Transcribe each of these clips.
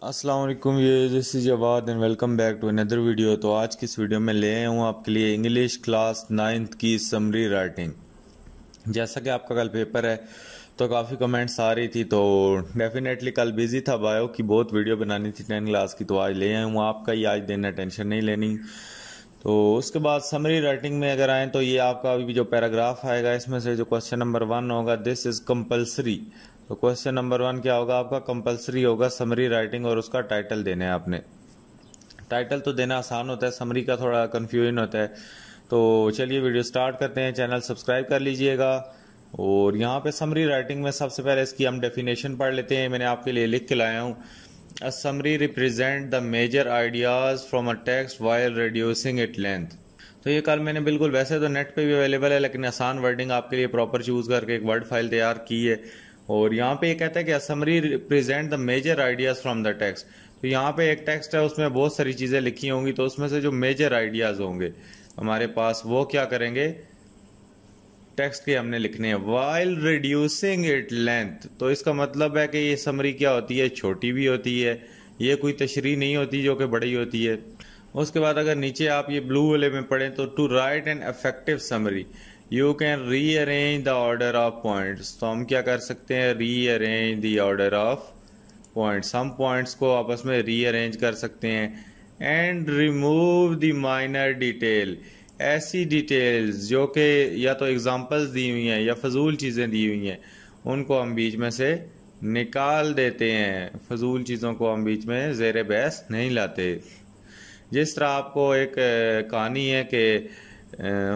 अस्सलाम वालेकुम, ये this is Jawad and welcome back to another video. तो आज की इस वीडियो में ले आया हूँ आपके लिए इंग्लिश क्लास 9th की समरी राइटिंग। जैसा कि आपका कल पेपर है तो काफ़ी कमेंट्स आ रही थी, तो डेफिनेटली कल बिजी था, बायो की बहुत वीडियो बनानी थी 10 क्लास की, तो आज ले आया हूँ। आपका ही आज देना, टेंशन नहीं लेनी। तो उसके बाद समरी राइटिंग में अगर आए तो ये आपका अभी जो पैराग्राफ आएगा इसमें से जो क्वेश्चन नंबर 1 होगा, दिस इज़ कंपलसरी। तो क्वेश्चन नंबर 1 क्या होगा आपका? कंपलसरी होगा समरी राइटिंग, और उसका टाइटल देना है आपने। टाइटल तो देना आसान होता है, समरी का थोड़ा कन्फ्यूजन होता है। तो चलिए वीडियो स्टार्ट करते हैं। चैनल सब्सक्राइब कर लीजिएगा। और यहाँ पे समरी राइटिंग में सबसे पहले इसकी हम डेफिनेशन पढ़ लेते हैं। मैंने आपके लिए लिख के लाया हूँ। A summary represent the major ideas from a text while reducing it length. तो ये कल मैंने बिल्कुल, वैसे तो नेट पे भी अवेलेबल है, लेकिन आसान वर्डिंग आपके लिए प्रॉपर चूज करके एक वर्ड फाइल तैयार की है। और यहाँ पे ये कहता है कि summary represent the major ideas from the text. तो यहाँ पे एक टेक्स्ट है, उसमें बहुत सारी चीजें लिखी होंगी, तो उसमें से जो मेजर आइडियाज होंगे हमारे पास, वो क्या करेंगे, टेक्स्ट के हमने लिखने हैं। वाइल रिड्यूसिंग इट लेंथ, तो इसका मतलब है कि ये समरी क्या होती है, छोटी भी होती है, ये कोई तशरीह नहीं होती जो कि बड़ी होती है। उसके बाद अगर नीचे आप ये ब्लू वाले में पढ़ें तो to write an effective summary you can rearrange the order of points. तो हम क्या कर सकते हैं, rearrange the order of points. हम पॉइंट्स को आपस में रीअरेंज कर सकते हैं। And remove the minor detail, ऐसी डिटेल्स जो कि या तो एग्जांपल्स दी हुई हैं या फजूल चीज़ें दी हुई हैं, उनको हम बीच में से निकाल देते हैं। फजूल चीज़ों को हम बीच में ज़ेर बहस नहीं लाते। जिस तरह आपको एक कहानी है कि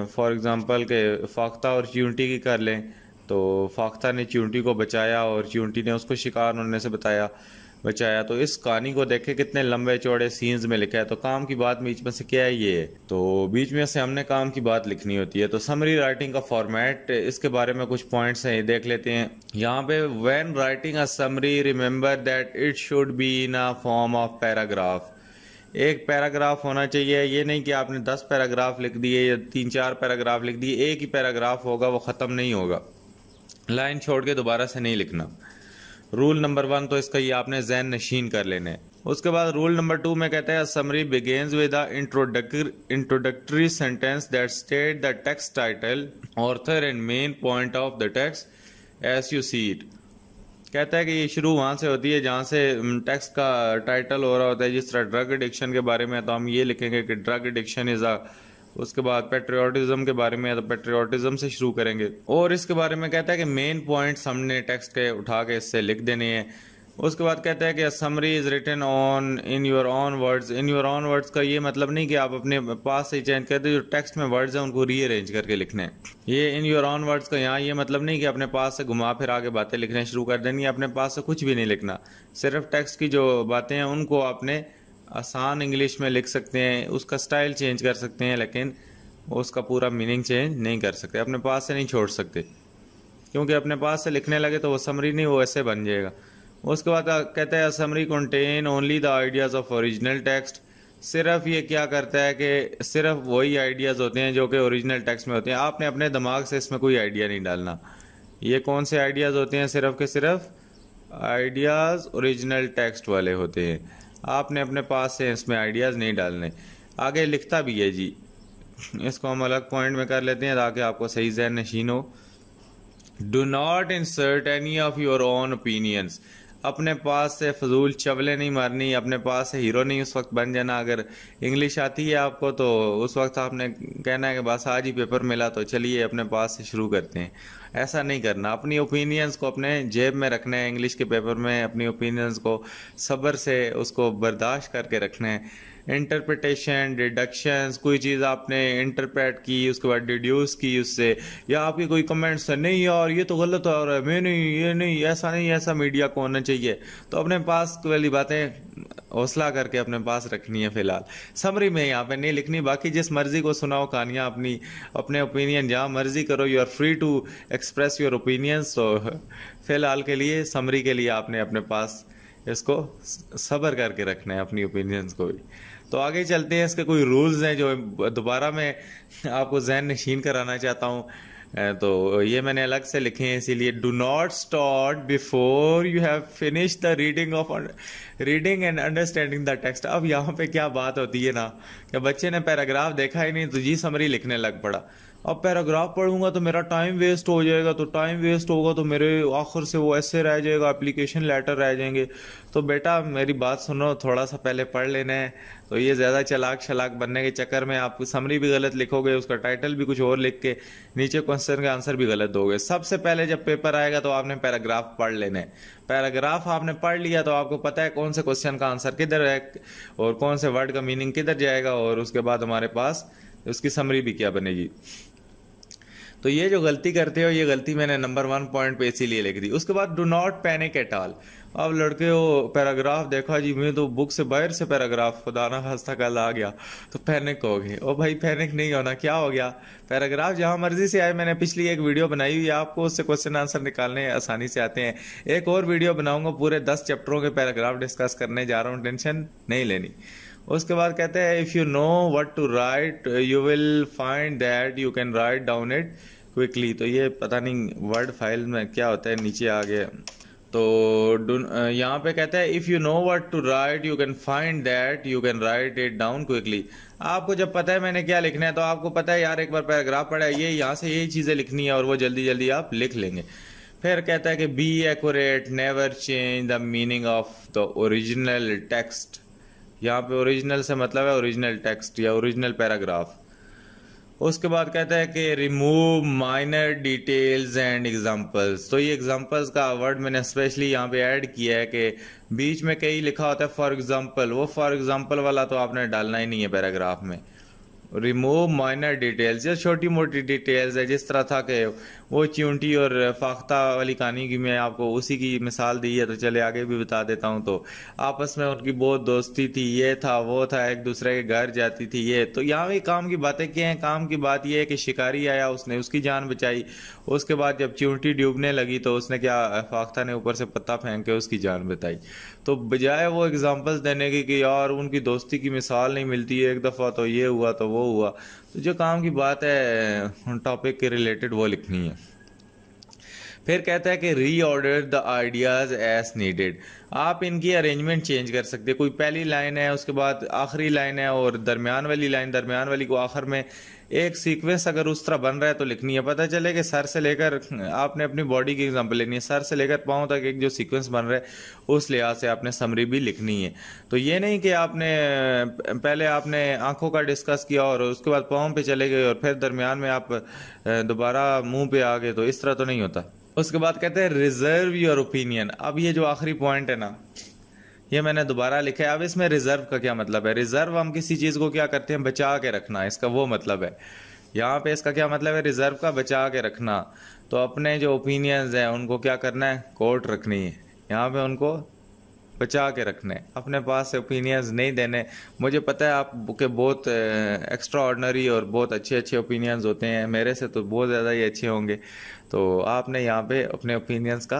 फॉर एग्ज़ाम्पल के फाख्ता और चींटी की कर लें, तो फाख्ता ने चींटी को बचाया और चींटी ने उसको शिकार होने से बचाया। तो इस कहानी को देखे कितने लंबे चौड़े सीन्स में लिखा है। तो काम की बात बीच में से क्या है, ये है। तो बीच में से हमने काम की बात लिखनी होती है। तो समरी राइटिंग का फॉर्मेट, इसके बारे में कुछ पॉइंट्स हैं, देख लेते हैं। यहाँ पे when writing a summary remember that it should be in a form of paragraph. एक पैराग्राफ होना चाहिए। ये नहीं कि आपने 10 पैराग्राफ लिख दिए या 3-4 पैराग्राफ लिख दिए, एक ही पैराग्राफ होगा, वो ख़त्म नहीं होगा। लाइन छोड़ के दोबारा से नहीं लिखना। रूल नंबर 1 तो इसका ये आपने ज़हन नशीन कर लेना है। उसके बाद रूल नंबर 2 में कहता है summary begins with a introductory sentence that state the text title, author and main point of the text as you see it. कहता है कि ये शुरू वहां से होती है जहां से टेक्स्ट का टाइटल हो रहा होता है। जिस तरह ड्रग एडिक्शन के बारे में है तो हम ये लिखेंगे कि ड्रग एडिक्शन इज अ। उसके बाद पेट्रियोटिज्म के बारे में है तो पेट्रियोटिज्म से शुरू करेंगे। और इसके बारे में कहता है कि मेन पॉइंट्स हमने टेक्स्ट के उठा के इससे लिख देने हैं। उसके बाद कहता है कि summary is written on in your own words. In your own words का ये मतलब नहीं कि आप अपने पास से चेंज करते, जो टेक्स्ट में वर्ड्स हैं उनको रीअरेंज करके लिखने हैं। ये इन योर ऑन वर्ड्स का यहाँ ये मतलब नहीं कि अपने पास से घुमा फिरा के बातें लिखने शुरू कर देनी है। अपने पास से कुछ भी नहीं लिखना, सिर्फ टेक्स्ट की जो बातें हैं उनको आपने आसान इंग्लिश में लिख सकते हैं, उसका स्टाइल चेंज कर सकते हैं, लेकिन उसका पूरा मीनिंग चेंज नहीं कर सकते, अपने पास से नहीं छोड़ सकते। क्योंकि अपने पास से लिखने लगे तो वो समरी नहीं, वो ऐसे बन जाएगा। उसके बाद कहता है summary contain only the ideas of original text. सिर्फ ये क्या करता है कि सिर्फ वही आइडियाज होते हैं जो कि ओरिजिनल टेक्स्ट में होते हैं। आपने अपने दिमाग से इसमें कोई आइडिया नहीं डालना। ये कौन से आइडियाज होते हैं? सिर्फ के सिर्फ आइडियाज ओरिजिनल टेक्स्ट वाले होते हैं। आपने अपने पास से इसमें आइडियाज नहीं डालने। आगे लिखता भी है जी, इसको हम अलग पॉइंट में कर लेते हैं ताकि आपको सही ज़हन नशीन हो। Do not insert any of your own opinions. अपने पास से फजूल चवले नहीं मारनी, अपने पास से हीरो नहीं उस वक्त बन जाना। अगर इंग्लिश आती है आपको तो उस वक्त आपने कहना है कि बस आज ही पेपर मिला तो चलिए अपने पास से शुरू करते हैं। ऐसा नहीं करना। अपनी ओपिनियंस को अपने जेब में रखना है। इंग्लिश के पेपर में अपनी ओपिनियंस को सब्र से उसको बर्दाश्त करके रखना है। इंटरप्रिटेशन, डिडक्शंस, कोई चीज़ आपने इंटरप्रेट की, उसके बाद डिड्यूस की उससे, या आपके कोई कमेंट्स है नहीं यार ये तो गलत हो रहा है, मैं नहीं, ये नहीं, ऐसा नहीं, ऐसा मीडिया को होना चाहिए। तो अपने पास वाली बातें हौसला करके अपने पास रखनी है। फिलहाल समरी में यहाँ पे नहीं लिखनी। बाकी जिस मर्जी को सुनाओ कहानियाँ, अपनी अपने ओपिनियन जहाँ मर्जी करो, you are free to express your opinions. तो फिलहाल के लिए समरी के लिए आपने अपने पास इसको सब्र करके रखना है, अपनी ओपिनियंस को भी। तो आगे चलते हैं। इसके कोई रूल्स हैं जो दोबारा मैं आपको जहन नशीन कराना चाहता हूँ। तो ये मैंने अलग से लिखे हैं, इसीलिए do not start before you have finish the reading of reading and understanding the text. अब यहाँ पे क्या बात होती है ना कि बच्चे ने पैराग्राफ देखा ही नहीं तो जी समरी लिखने लग पड़ा। अब पैराग्राफ पढ़ूंगा तो मेरा टाइम वेस्ट हो जाएगा, तो टाइम वेस्ट होगा तो मेरे आखिर से वो ऐसे रह जाएगा, एप्लीकेशन लेटर रह जाएंगे। तो बेटा मेरी बात सुनो, थोड़ा सा पहले पढ़ लेना है। तो ये ज़्यादा चलाक बनने के चक्कर में आप समरी भी गलत लिखोगे, उसका टाइटल भी कुछ और लिख के नीचे क्वेश्चन का आंसर भी गलत दोगे। सबसे पहले जब पेपर आएगा तो आपने पैराग्राफ पढ़ लेने। पैराग्राफ आपने पढ़ लिया तो आपको पता है कौन से क्वेश्चन का आंसर किधर है और कौन से वर्ड का मीनिंग किधर जाएगा, और उसके बाद हमारे पास उसकी समरी भी क्या बनेगी। तो ये जो गलती करते हो, ये गलती मैंने नंबर 1 पॉइंट पे इसीलिए लिख दी। उसके बाद do not panic at all. अब लड़के हो पैराग्राफ देखा जी, मैं तो बुक से बाहर से पैराग्राफ खुदा ना खास्ता कल आ गया तो पैनिक हो गए। ओ भाई पैनिक नहीं होना, क्या हो गया, पैराग्राफ जहां मर्जी से आए। मैंने पिछली एक वीडियो बनाई हुई है, आपको उससे क्वेश्चन आंसर निकालने आसानी से आते हैं। एक और वीडियो बनाऊंगा, पूरे 10 चैप्टरों के पैराग्राफ डिस्कस करने जा रहा हूँ, टेंशन नहीं लेनी। उसके बाद कहते हैं if you know what to write you will find that you can write down it quickly. तो ये पता नहीं वर्ड फाइल में क्या होता है, नीचे आ गया। तो यहाँ पे कहता है if you know what to write you can find that you can write it down quickly. आपको जब पता है मैंने क्या लिखना है तो आपको पता है यार एक बार पैराग्राफ पढ़ा है, ये यहाँ से यही चीजें लिखनी है और वो जल्दी जल्दी आप लिख लेंगे। फिर कहता है कि be accurate, never change the meaning of the original text. यहाँ पे ओरिजिनल से मतलब है ओरिजिनल टेक्स्ट या ओरिजिनल पैराग्राफ। उसके बाद कहता है कि remove minor details and examples. तो ये एग्जांपल्स का वर्ड मैंने स्पेशली यहाँ पे ऐड किया है कि बीच में कई लिखा होता है फॉर एग्जांपल, वो फॉर एग्जांपल वाला तो आपने डालना ही नहीं है पैराग्राफ में। रिमूव माइनर डिटेल्स, ये छोटी मोटी डिटेल्स है, जिस तरह था कि वो चिंटी और फाख्ता वाली कहानी की मैं आपको उसी की मिसाल दी है, तो चले आगे भी बता देता हूँ। तो आपस में उनकी बहुत दोस्ती थी, ये था वो था, एक दूसरे के घर जाती थी ये। तो यहाँ भी काम की बातें क्या हैं, काम की बात यह है कि शिकारी आया, उसने उसकी जान बचाई। उसके बाद जब चिंटी डूबने लगी तो उसने क्या, फाख्ता ने ऊपर से पत्ता फेंक के उसकी जान बचाई। तो बजाय वो एग्जाम्पल्स देने की कि यार उनकी दोस्ती की मिसाल नहीं मिलती है, एक दफ़ा तो ये हुआ तो वो हुआ, तो जो काम की बात है टॉपिक के रिलेटेड वो लिखनी है। फिर कहता है कि reorder the ideas as needed. आप इनकी अरेंजमेंट चेंज कर सकते हैं। कोई पहली लाइन है, उसके बाद आखिरी लाइन है और दरमियान वाली लाइन, दरमियान वाली को आखिर में एक सीक्वेंस अगर उस तरह बन रहा है तो लिखनी है। पता चले कि सर से लेकर, आपने अपनी बॉडी की एग्जांपल लेनी है, सर से लेकर पाँव तक एक जो सीक्वेंस बन रहा है उस लिहाज से आपने समरी भी लिखनी है। तो ये नहीं कि आपने पहले आपने आंखों का डिस्कस किया और उसके बाद पाँव पे चले गए और फिर दरमियान में आप दोबारा मुंह पे आ गए, तो इस तरह तो नहीं होता। उसके बाद कहते हैं रिजर्व योर ओपिनियन। अब ये जो आखिरी पॉइंट है ना, ये मैंने दोबारा लिखा है। अब इसमें रिजर्व का क्या मतलब है? रिजर्व हम किसी चीज को क्या करते हैं, बचा के रखना, इसका वो मतलब है। यहाँ पे इसका क्या मतलब है, रिजर्व का बचा के रखना। तो अपने जो ओपिनियंस हैं उनको क्या करना है, कोर्ट रखनी है, यहाँ पे उनको बचा के रखने, अपने पास से ओपिनियंस नहीं देने। मुझे पता है आपके बहुत एक्स्ट्रा ऑर्डिनरी और बहुत अच्छे अच्छे ओपिनियंस होते हैं, मेरे से तो बहुत ज़्यादा ही अच्छे होंगे। तो आपने यहाँ पे अपने ओपिनियंस का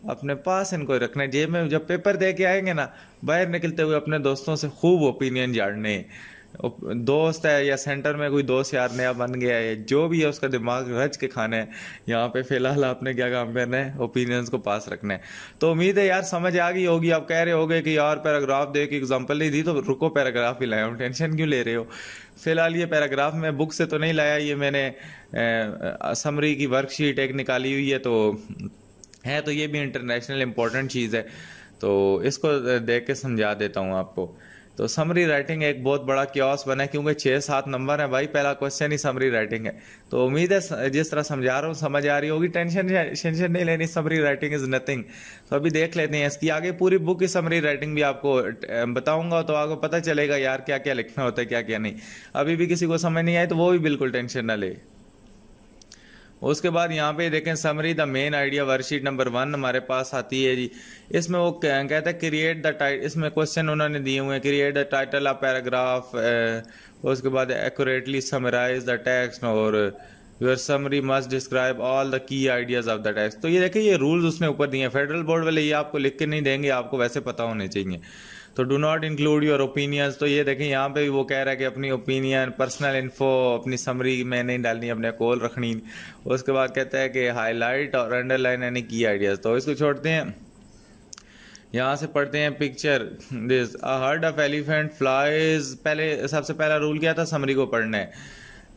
अपने पास इनको रखना है। जेब में जब पेपर दे के आएंगे ना, बाहर निकलते हुए अपने दोस्तों से खूब ओपिनियन जानने। दोस्त है या सेंटर में कोई दोस्त यार नया बन गया है, जो भी है उसका दिमाग रच के खाना है। यहाँ पे फिलहाल आपने क्या काम करना है, ओपिनियंस को पास रखना है। तो उम्मीद है यार समझ आ गई होगी। आप कह रहे होगे कि यार पैराग्राफ दे के एग्जांपल नहीं दी, तो रुको पैराग्राफ ही लाया हूँ, टेंशन क्यों ले रहे हो। फिलहाल ये पैराग्राफ मैं बुक से तो नहीं लाया, ये मैंने समरी की वर्कशीट एक निकाली हुई है, तो ये भी इंटरनेशनल इम्पोर्टेंट चीज़ है, तो इसको देख के समझा देता हूँ आपको। तो समरी राइटिंग एक बहुत बड़ा क्योस बना है, क्योंकि 6-7 नंबर है भाई, पहला क्वेश्चन ही समरी राइटिंग है। तो उम्मीद है जिस तरह समझा रहा हूँ समझ आ रही होगी, टेंशन नहीं लेनी, समरी राइटिंग इज नथिंग। तो अभी देख लेते हैं इसकी आगे पूरी बुक की समरी राइटिंग भी आपको बताऊंगा, तो आपको पता चलेगा यार क्या क्या लिखना होता है, क्या क्या नहीं। अभी भी किसी को समझ नहीं आए तो वो भी बिल्कुल टेंशन ना ले। उसके बाद यहाँ पे देखें summary the main idea, worksheet number 1 हमारे पास आती है जी। इसमें वो कहता है क्रिएट द टाइटल, इसमें क्वेश्चन उन्होंने दिए हुए हैं, create the title of paragraph, उसके बाद एक्यूरेटली समराइज द टेक्स्ट और your summary must describe all the key ideas of the text. तो ये देखिए ये रूल्स उसने ऊपर दिए हैं, फेडरल बोर्ड वाले ये आपको लिख के नहीं देंगे, आपको वैसे पता होने चाहिए। तो do not include your opinions, तो ये देखें यहाँ पे भी वो कह रहा है कि अपनी ओपिनियन, पर्सनल इन्फो अपनी समरी में नहीं डालनी, अपने कॉल रखनी। उसके बाद कहता है कि हाईलाइट और अंडरलाइन यानी की आइडियाज, तो इसको छोड़ते हैं। यहाँ से पढ़ते हैं picture this a herd of elephant flies. पहले सबसे पहला रूल क्या था, समरी को पढ़ना है।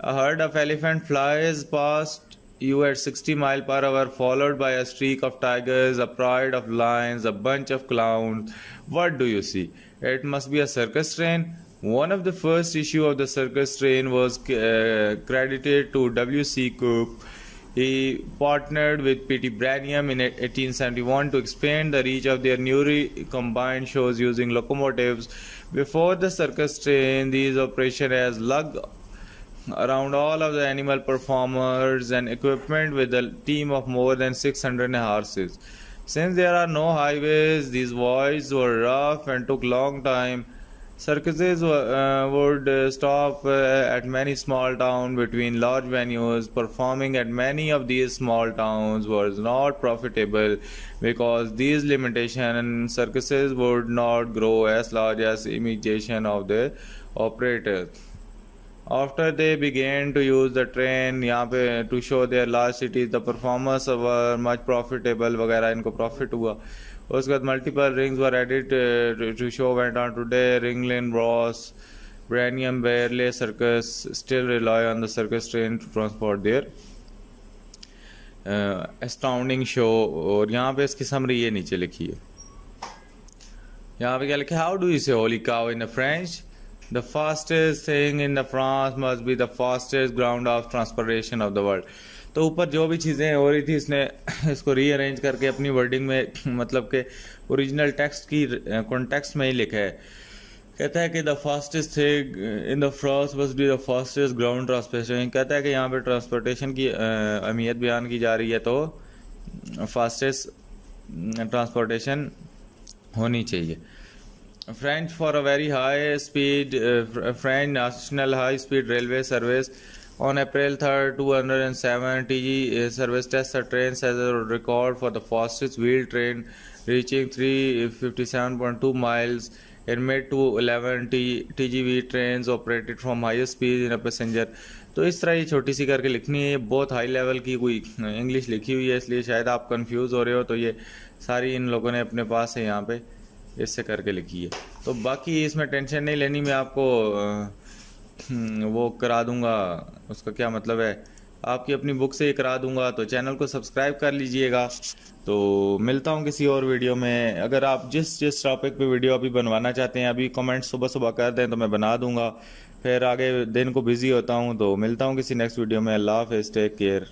A herd of elephant flies past you at 60 miles per hour, followed by a streak of tigers, a pride of lions, a bunch of clowns. What do you see? It must be a circus train. One of the first issue of the circus train was credited to W.C. Cook. He partnered with P.T. Braniam in 1871 to expand the reach of their newly combined shows using locomotives. Before the circus train, these operations as lugged around all of the animal performers and equipment with a team of more than 600 horses. Since there are no highways, these voyages were rough and took long time. Circuses would stop at many small towns between large venues. Performing at many of these small towns was not profitable because these limitations. Circuses would not grow as large as imitation of the operators. After they began to use the train यहाँ पे to show their large cities, the performers were much profitable वगैरह, इनको profit हुआ। उसके बाद multiple rings were added to show went on today. Ringling Bros, Braniam, Bearley Circus still rely on the circus train to transport their astounding show। और यहाँ पे इसकी summary ये नीचे लिखी है। यहाँ पे क्या लिखा है, How do you say holy cow in the French? The fastest thing in the France must be the fastest ground of transportation of the world। तो ऊपर जो भी चीज़ें हो रही थी इसने इसको रीअरेंज करके अपनी वर्डिंग में मतलब के ओरिजिनल टेक्स्ट की कॉन्टेक्स्ट में ही लिखा है। कहता है कि the fastest thing in the France must be the fastest ground transportation. कहता है कि यहाँ पे ट्रांसपोर्टेशन की अहमियत बयान की जा रही है, तो फास्टेस्ट ट्रांसपोर्टेशन होनी चाहिए। French for a very high speed French National High Speed Railway Service on April 3rd 2007 TG service tests a train as a record for the fastest wheel train reaching 357.2 miles in mid to 11 TGV trains operated from highest speed in a passenger। तो इस तरह ये छोटी सी करके लिखनी है। ये बहुत हाई लेवल की कोई इंग्लिश लिखी हुई है, इसलिए शायद आप कंफ्यूज हो रहे हो। तो ये सारी इन लोगों ने अपने पास है यहाँ पे इससे करके लिखी है। तो बाकी इसमें टेंशन नहीं लेनी, मैं आपको वो करा दूंगा, उसका क्या मतलब है, आपकी अपनी बुक से ही करा दूंगा। तो चैनल को सब्सक्राइब कर लीजिएगा। तो मिलता हूँ किसी और वीडियो में। अगर आप जिस टॉपिक पे वीडियो अभी बनवाना चाहते हैं, अभी कमेंट सुबह सुबह कर दें तो मैं बना दूंगा। फिर आगे दिन को बिजी होता हूँ। तो मिलता हूँ किसी नेक्स्ट वीडियो में। अल्लाह हाफ़िज़, टेक केयर।